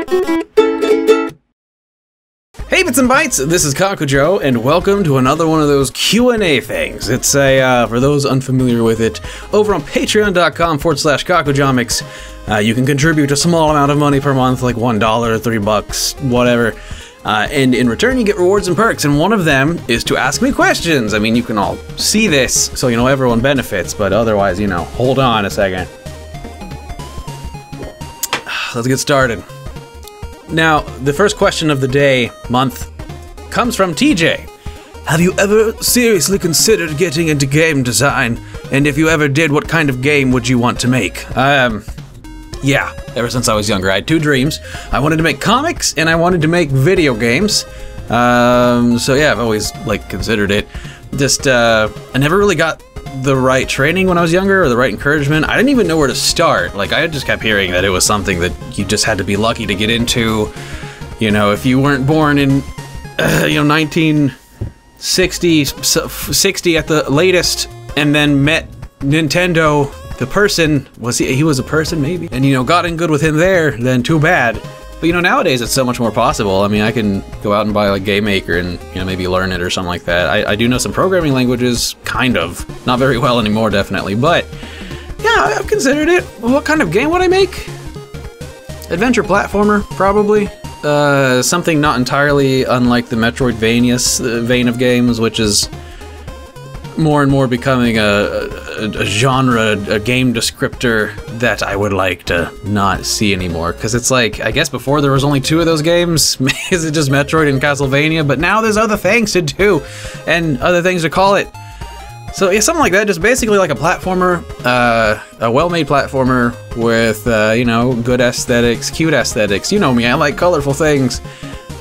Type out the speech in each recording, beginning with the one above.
Hey Bits and Bytes, this is Kakujo, and welcome to another one of those Q&A things. It's a, for those unfamiliar with it, over on patreon.com/Kakujomics, you can contribute a small amount of money per month, like $1, $3, whatever, and in return you get rewards and perks, and one of them is to ask me questions. I mean, you can all see this, so you know everyone benefits, but otherwise, you know, hold on a second. Let's get started. Now, the first question of the day, month, comes from TJ. Have you ever seriously considered getting into game design? And if you ever did, what kind of game would you want to make? Yeah, ever since I was younger, I had two dreams. I wanted to make comics, and I wanted to make video games. So yeah, I've always, like, considered it. Just, I never really got the right training when I was younger, or the right encouragement. I didn't even know where to start. Like, I just kept hearing that it was something that you just had to be lucky to get into. You know, if you weren't born in, you know, 1960 at the latest, and then met Nintendo, the person, he was a person maybe, and you know, got in good with him there, then too bad. But you know, nowadays it's so much more possible. I mean, I can go out and buy like Game Maker and, you know, maybe learn it or something like that. I do know some programming languages, kind of. Not very well anymore, definitely, but yeah, I've considered it. What kind of game would I make? Adventure platformer, probably. Something not entirely unlike the Metroidvania vein of games, which is more and more becoming a genre, a game descriptor that I would like to not see anymore. Because it's like, I guess before there was only two of those games. Is it just Metroid and Castlevania? But now there's other things to do and other things to call it. So yeah, something like that, just basically like a platformer, a well-made platformer with, you know, good aesthetics, cute aesthetics. You know me, I like colorful things.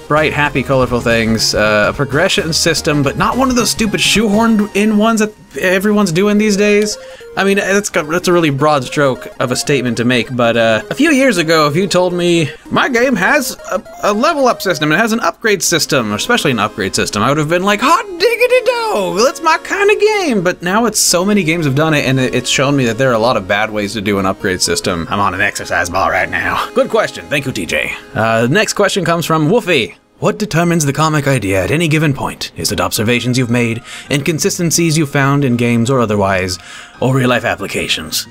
Bright, happy, colorful things, a progression system, but not one of those stupid shoehorned in ones that everyone's doing these days. I mean, that's a really broad stroke of a statement to make, but a few years ago, if you told me my game has a level up system, it has an upgrade system, especially an upgrade system, I would have been like, hot diggity dog, that's my kind of game. But now it's so many games have done it, and it's shown me that there are a lot of bad ways to do an upgrade system. I'm on an exercise ball right now. Good question, thank you, TJ. The next question comes from Woofy. What determines the comic idea at any given point? Is it observations you've made, inconsistencies you've found in games or otherwise, or real-life applications?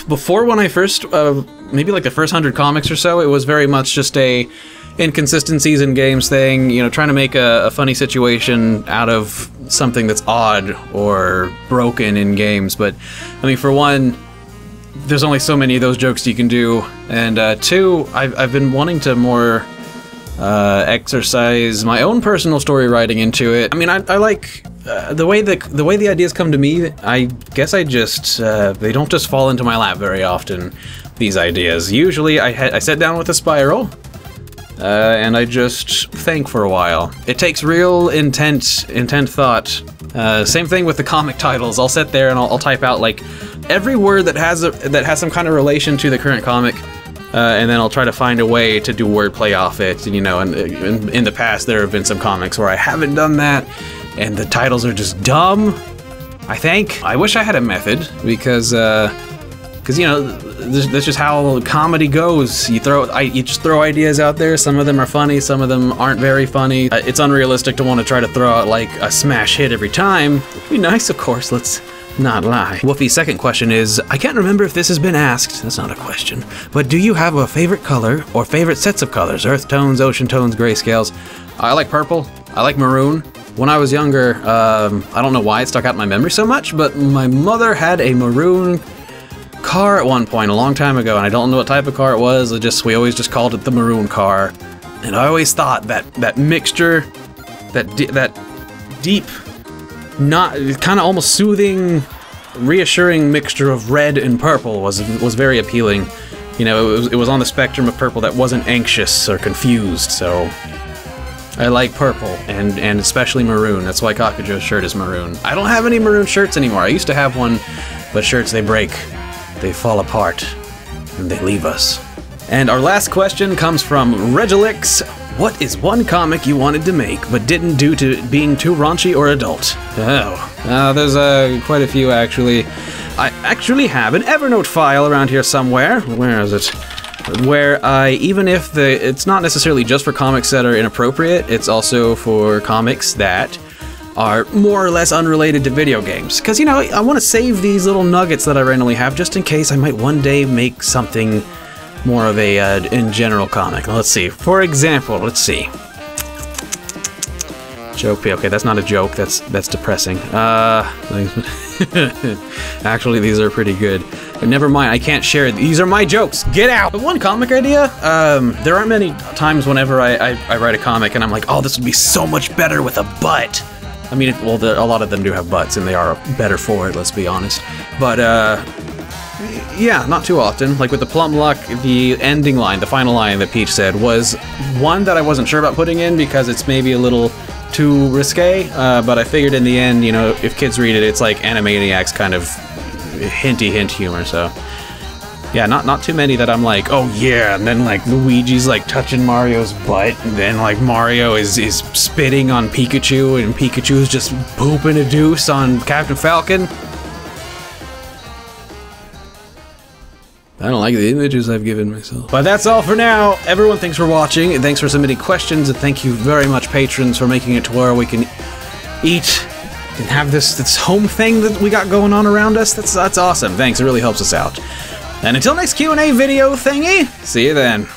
Before, when I first, maybe like the first 100 comics or so, it was very much just a inconsistencies in games thing, you know, trying to make a funny situation out of something that's odd or broken in games. But, I mean, for one, there's only so many of those jokes you can do, and two, I've been wanting to more exercise my own personal story writing into it. I mean, I like the way the ideas come to me. I guess I just they don't just fall into my lap very often. These ideas. Usually, I sit down with a spiral, and I just think for a while. It takes real intent thought. Same thing with the comic titles. I'll sit there and I'll type out like every word that has some kind of relation to the current comic, and then I'll try to find a way to do wordplay off it. And, you know, and in the past there have been some comics where I haven't done that, and the titles are just dumb. I think I wish I had a method, because you know, that's just how comedy goes. You just throw ideas out there. Some of them are funny, some of them aren't very funny. It's unrealistic to want to try to throw out like a smash hit every time. It'd be nice, of course, let's not lie. Woofy's second question is, I can't remember if this has been asked, that's not a question, but do you have a favorite color or favorite sets of colors? Earth tones, ocean tones, grayscales? I like purple, I like maroon. When I was younger, I don't know why it stuck out in my memory so much, but my mother had a maroon car at one point a long time ago, and I don't know what type of car it was. We always just called it the maroon car, and I always thought that mixture, that deep, not kind of almost soothing, reassuring mixture of red and purple was very appealing. You know, it was on the spectrum of purple that wasn't anxious or confused. So I like purple, and especially maroon. That's why Kakujo's shirt is maroon. I don't have any maroon shirts anymore. I used to have one, but shirts, they break, they fall apart, and they leave us. And our last question comes from Regilix. What is one comic you wanted to make, but didn't due to being too raunchy or adult? There's quite a few, actually. I actually have an Evernote file around here somewhere. Where is it? where even if it's not necessarily just for comics that are inappropriate, it's also for comics that are more or less unrelated to video games. Because, you know, I want to save these little nuggets that I randomly have just in case I might one day make something more of a in general comic. Let's see. For example, let's see. Joke. Okay, that's not a joke. That's depressing. Actually, these are pretty good. But never mind. I can't share. These are my jokes. Get out. But one comic idea. There aren't many times whenever I write a comic and I'm like, oh, this would be so much better with a butt. I mean, well, a lot of them do have butts, and they are better for it. Let's be honest. But yeah, not too often. Like with the Plum Luck, the ending line, the final line that Peach said was one that I wasn't sure about putting in because it's maybe a little too risque, but I figured in the end, you know, if kids read it, it's like Animaniacs kind of hinty hint humor, so yeah, not too many that I'm like, oh yeah, and then like Luigi's like touching Mario's butt, and then like Mario is spitting on Pikachu, and Pikachu's just pooping a deuce on Captain Falcon. I don't like the images I've given myself. But that's all for now. Everyone, thanks for watching, and thanks for submitting questions, and thank you very much, patrons, for making it to where we can eat and have this home thing that we got going on around us. That's awesome. Thanks, it really helps us out. And until next Q&A video thingy, see you then.